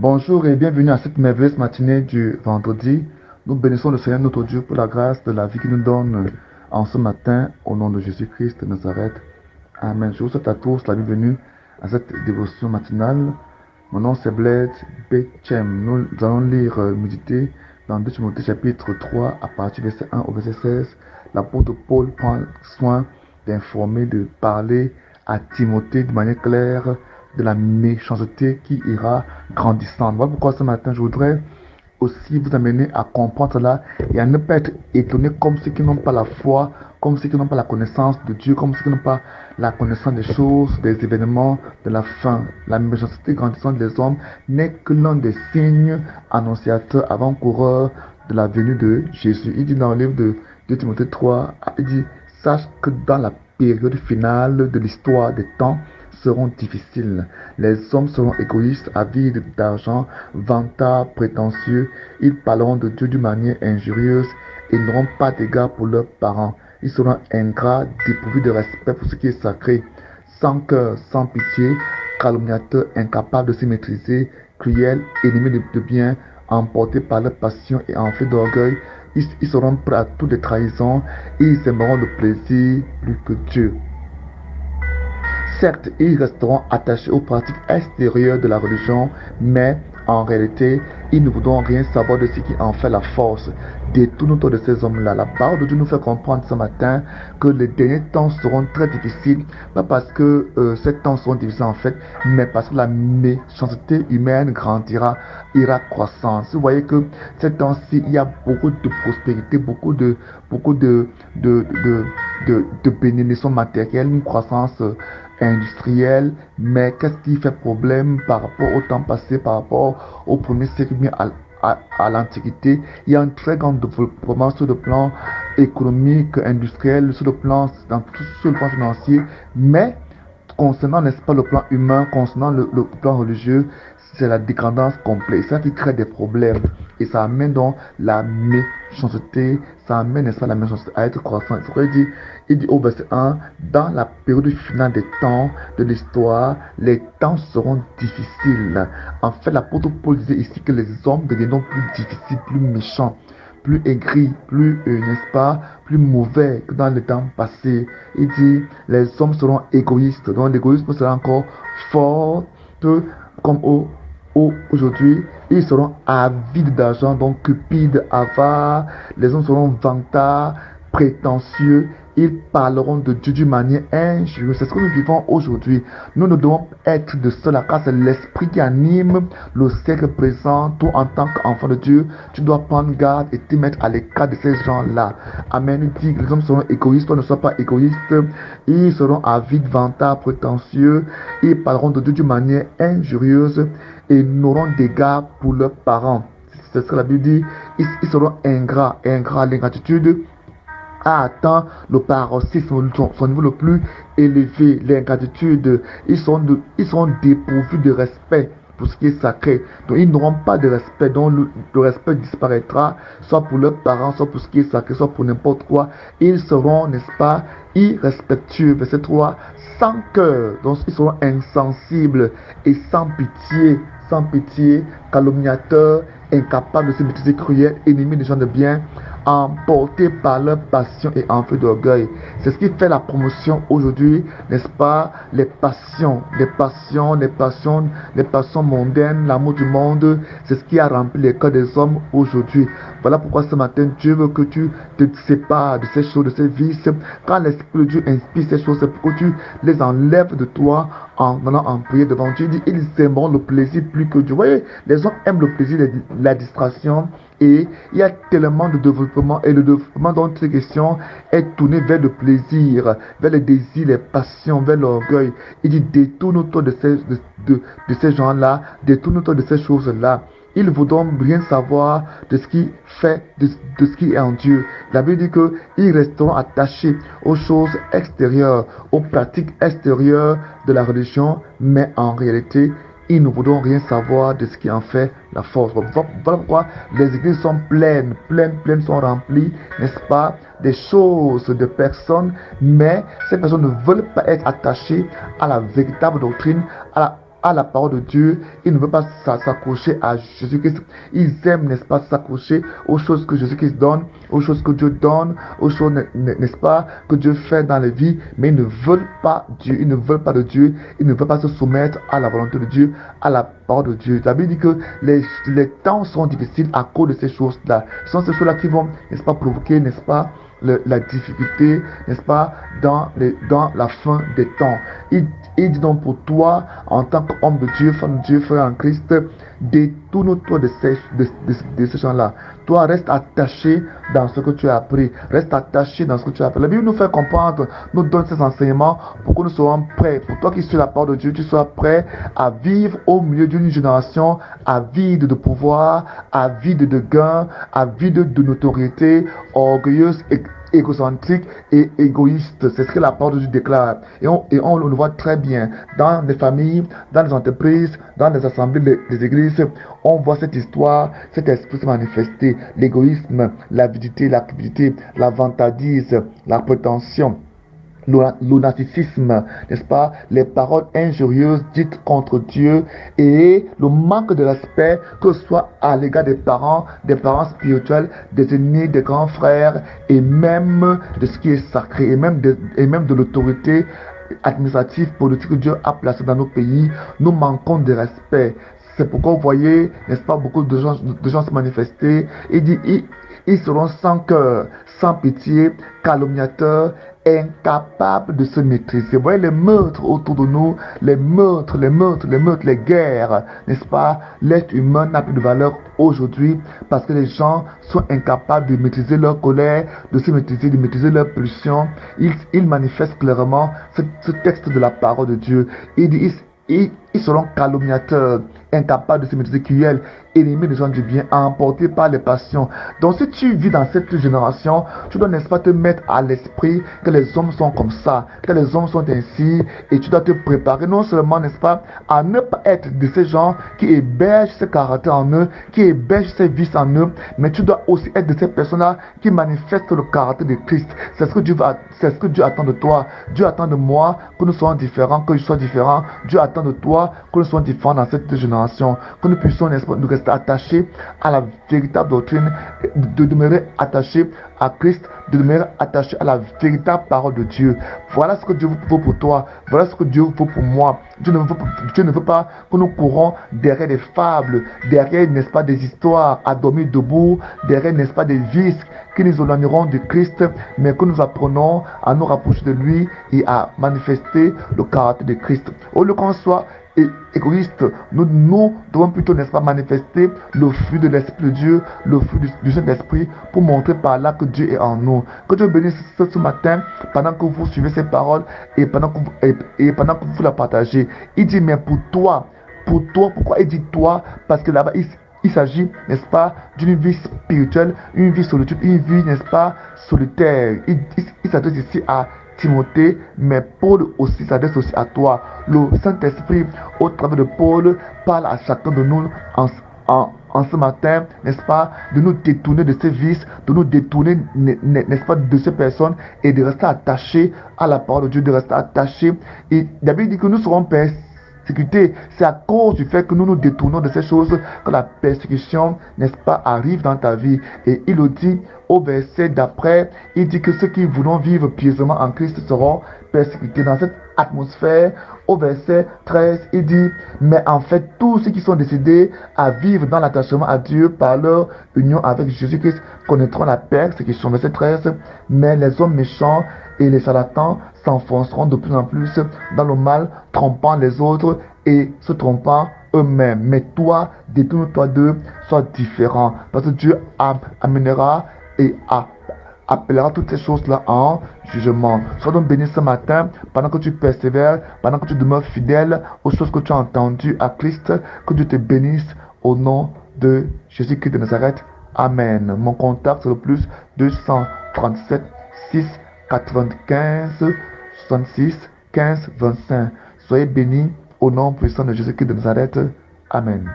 Bonjour et bienvenue à cette merveilleuse matinée du vendredi. Nous bénissons le Seigneur notre Dieu pour la grâce de la vie qu'il nous donne en ce matin au nom de Jésus-Christ de Nazareth. Amen. Je vous souhaite à tous la bienvenue à cette dévotion matinale. Mon nom c'est Bled Bechem. Nous allons lire, méditer dans 2 Timothée chapitre 3 à partir du verset 1 au verset 16. L'apôtre Paul prend soin d'informer, de parler à Timothée de manière claire de la méchanceté qui ira grandissant. Voilà pourquoi ce matin, je voudrais aussi vous amener à comprendre cela et à ne pas être étonné comme ceux qui n'ont pas la foi, comme ceux qui n'ont pas la connaissance de Dieu, comme ceux qui n'ont pas la connaissance des choses, des événements de la fin. La méchanceté grandissante des hommes n'est que l'un des signes annonciateurs avant-coureurs de la venue de Jésus. Il dit dans le livre de 2 Timothée 3, il dit, sache que dans la période finale de l'histoire des temps, seront difficiles. Les hommes seront égoïstes, avides d'argent, vantards, prétentieux. Ils parleront de Dieu d'une manière injurieuse et n'auront pas d'égard pour leurs parents. Ils seront ingrats, dépourvus de respect pour ce qui est sacré, sans cœur, sans pitié, calomniateurs, incapables de se maîtriser, cruels, ennemis de bien, emportés par leur passion et enflés d'orgueil. Ils seront prêts à toutes les trahisons et ils aimeront le plaisir plus que Dieu. Certes, ils resteront attachés aux pratiques extérieures de la religion, mais en réalité, ils ne voudront rien savoir de ce qui en fait la force. Détourne-toi de ces hommes-là. La parole de Dieu nous fait comprendre ce matin que les derniers temps seront très difficiles, pas parce que ces temps seront difficiles en fait, mais parce que la méchanceté humaine grandira, ira croissant. Vous voyez que ces temps-ci, il y a beaucoup de prospérité, beaucoup de bénédictions matérielles, une croissance industrielle, mais qu'est-ce qui fait problème par rapport au temps passé, par rapport au premier siècle, bien à l'Antiquité? Il y a un très grand développement sur le plan économique, industriel, sur le plan financier, mais concernant, n'est-ce pas, le plan humain, concernant le plan religieux, c'est la décadence complète. C'est ça qui crée des problèmes. Et ça amène donc la méchanceté, ça amène, n'est-ce pas, la méchanceté à être croissante. C'est pourquoi il dit au verset 1, dans la période finale des temps de l'histoire, les temps seront difficiles. En fait, l'apôtre Paul disait ici que les hommes deviendront plus difficiles, plus méchants, plus aigris, plus, n'est-ce pas, plus mauvais que dans le temps passé. Il dit, les hommes seront égoïstes. Donc l'égoïsme sera encore fort comme aujourd'hui. Ils seront avides d'argent, donc cupides, avares. Les hommes seront vantards, prétentieux. Ils parleront de Dieu d'une manière injurieuse. C'est ce que nous vivons aujourd'hui. Nous ne devons être de cela, car c'est l'esprit qui anime le siècle présent. Toi, en tant qu'enfant de Dieu, tu dois prendre garde et te mettre à l'écart de ces gens-là. Amen. Il dit que les hommes seront égoïstes. Toi, ne sois pas égoïste. Ils seront avides, vantards, prétentieux. Ils parleront de Dieu d'une manière injurieuse et n'auront d'égard pour leurs parents. C'est ce que la Bible dit. Ils seront ingrats. L'ingratitude a atteint le paroxysme, son niveau le plus élevé, l'ingratitude. Ils seront dépourvus de respect pour ce qui est sacré. Donc ils n'auront pas de respect, donc le respect disparaîtra, soit pour leurs parents, soit pour ce qui est sacré, soit pour n'importe quoi. Ils seront, n'est-ce pas, irrespectueux. Verset 3, sans cœur, donc ils seront insensibles et sans pitié, calomniateurs, incapables de se maîtriser, cruels, ennemis des gens de bien, emportés par leur passion et en feu d'orgueil. C'est ce qui fait la promotion aujourd'hui, n'est-ce pas? Les passions mondaines, l'amour du monde, c'est ce qui a rempli les cœurs des hommes aujourd'hui. Voilà pourquoi ce matin, Dieu veut que tu te sépares de ces choses, de ces vices. Quand l'Esprit de Dieu inspire ces choses, c'est pour que tu les enlèves de toi en allant en prier devant Dieu. Il dit, ils aimeront le plaisir plus que Dieu. Vous voyez, les hommes aiment le plaisir, la distraction. Et il y a tellement de développement, et le développement dont il est question est tourné vers le plaisir, vers les désirs, les passions, vers l'orgueil. Il dit, détourne-toi de ces gens-là, détourne-toi de ces choses-là. Ils ne voudront rien savoir de ce qui fait, de ce qui est en Dieu. La Bible dit qu'ils resteront attachés aux choses extérieures, aux pratiques extérieures de la religion, mais en réalité, ils ne voudront rien savoir de ce qui en fait la force. Voilà pourquoi les églises sont pleines sont remplies, n'est-ce pas, des choses, de personnes, mais ces personnes ne veulent pas être attachées à la véritable doctrine, à la parole de Dieu. Ils ne veulent pas s'accrocher à Jésus-Christ. Ils aiment, n'est-ce pas, s'accrocher aux choses que Jésus-Christ donne, aux choses que Dieu donne, aux choses, n'est-ce pas, que Dieu fait dans la vie. Mais ils ne veulent pas Dieu. Ils ne veulent pas de Dieu. Ils ne veulent pas se soumettre à la volonté de Dieu, à la parole de Dieu. La Bible dit que les temps sont difficiles à cause de ces choses-là. Ce sont ces choses-là qui vont, n'est-ce pas, provoquer, n'est-ce pas, la difficulté, n'est-ce pas, dans la fin des temps. Il dit donc pour toi, en tant qu'homme de Dieu, femme de Dieu, frère en Christ, détourne-toi de ces gens-là. Toi, reste attaché dans ce que tu as appris. Reste attaché dans ce que tu as appris. La Bible nous fait comprendre, nous donne ces enseignements pour que nous soyons prêts. Pour toi qui suis la parole de Dieu, tu sois prêt à vivre au milieu d'une génération avide de pouvoir, avide de gains, avide de notoriété, orgueilleuse et égocentrique et égoïste. C'est ce que la parole de Dieu déclare. Et on le voit très bien dans les familles, dans les entreprises, dans les assemblées des églises. On voit cette histoire, cet esprit se manifester. L'égoïsme, l'avidité, la cupidité, la vantardise, la prétention, le narcissisme, n'est-ce pas, les paroles injurieuses dites contre Dieu et le manque de respect, que ce soit à l'égard des parents spirituels, des aînés, des grands frères et même de ce qui est sacré et même de l'autorité administrative, politique que Dieu a placée dans nos pays. Nous manquons de respect. C'est pourquoi vous voyez, n'est-ce pas, beaucoup de gens se manifester et dit, ils seront sans cœur, sans pitié, calomniateurs, incapables de se maîtriser. Vous voyez les meurtres autour de nous, les meurtres, les guerres, n'est-ce pas? L'être humain n'a plus de valeur aujourd'hui parce que les gens sont incapables de maîtriser leur colère, de maîtriser leur pulsion. Ils manifestent clairement ce texte de la parole de Dieu. Il dit, ils seront calomniateurs, incapables de se maîtriser, cruels, ennemis des gens du bien, emportés par les passions. Donc si tu vis dans cette génération, tu dois, n'est-ce pas, te mettre à l'esprit que les hommes sont comme ça, que les hommes sont ainsi, et tu dois te préparer non seulement, n'est-ce pas, à ne pas être de ces gens qui hébergent ce caractère en eux, qui hébergent ces vices en eux, mais tu dois aussi être de ces personnes-là qui manifestent le caractère de Christ. C'est ce que Dieu attend de toi. Dieu attend de moi que nous soyons différents, que je sois différent. Dieu attend de toi que nous soyons différents dans cette génération, que nous puissions, n'est-ce pas, nous rester attachés à la véritable doctrine, de demeurer attachés à Christ, de demeurer attachés à la véritable parole de Dieu. Voilà ce que Dieu veut pour toi. Voilà ce que Dieu veut pour moi. Dieu ne veut pas que nous courons derrière des fables, derrière, n'est-ce pas, des histoires à dormir debout, derrière, n'est-ce pas, des vices qui nous éloigneront de Christ, mais que nous apprenons à nous rapprocher de lui et à manifester le caractère de Christ. Au lieu qu'on soit égoïste, nous devons plutôt, n'est-ce pas, manifester le fruit de l'Esprit de Dieu, le fruit du Saint-Esprit, pour montrer par là que Dieu est en nous. Que Dieu bénisse ce matin, pendant que vous suivez ces paroles et pendant que vous la partagez. Il dit, mais pour toi, pourquoi il dit toi? Parce que là-bas, il s'agit, n'est-ce pas, d'une vie spirituelle, une vie solitude, une vie, n'est-ce pas, solitaire. Il s'adresse ici à Timothée, mais Paul aussi s'adresse aussi à toi. Le Saint-Esprit, au travers de Paul, parle à chacun de nous en ce matin, n'est-ce pas, de nous détourner de ces vices, de nous détourner, n'est-ce pas, de ces personnes et de rester attachés à la parole de Dieu, de rester attachés. Et David dit que nous serons persécutés. C'est à cause du fait que nous nous détournons de ces choses que la persécution, n'est-ce pas, arrive dans ta vie. Et il le dit au verset d'après, il dit que ceux qui voudront vivre pieusement en Christ seront persécutés. Dans cette atmosphère, au verset 13, il dit, mais en fait, tous ceux qui sont décidés à vivre dans l'attachement à Dieu par leur union avec Jésus-Christ connaîtront la persécution. Verset 13, mais les hommes méchants et les charlatans s'enfonceront de plus en plus dans le mal, trompant les autres et se trompant eux-mêmes. Mais toi, détourne-toi d'eux, sois différent, parce que Dieu amènera et appellera toutes ces choses-là en jugement. Sois donc béni ce matin, pendant que tu persévères, pendant que tu demeures fidèle aux choses que tu as entendues à Christ, que Dieu te bénisse au nom de Jésus-Christ de Nazareth. Amen. Mon contact, c'est le plus 237 6 95 66 15 25. Soyez bénis au nom puissant de Jésus-Christ de Nazareth. Amen.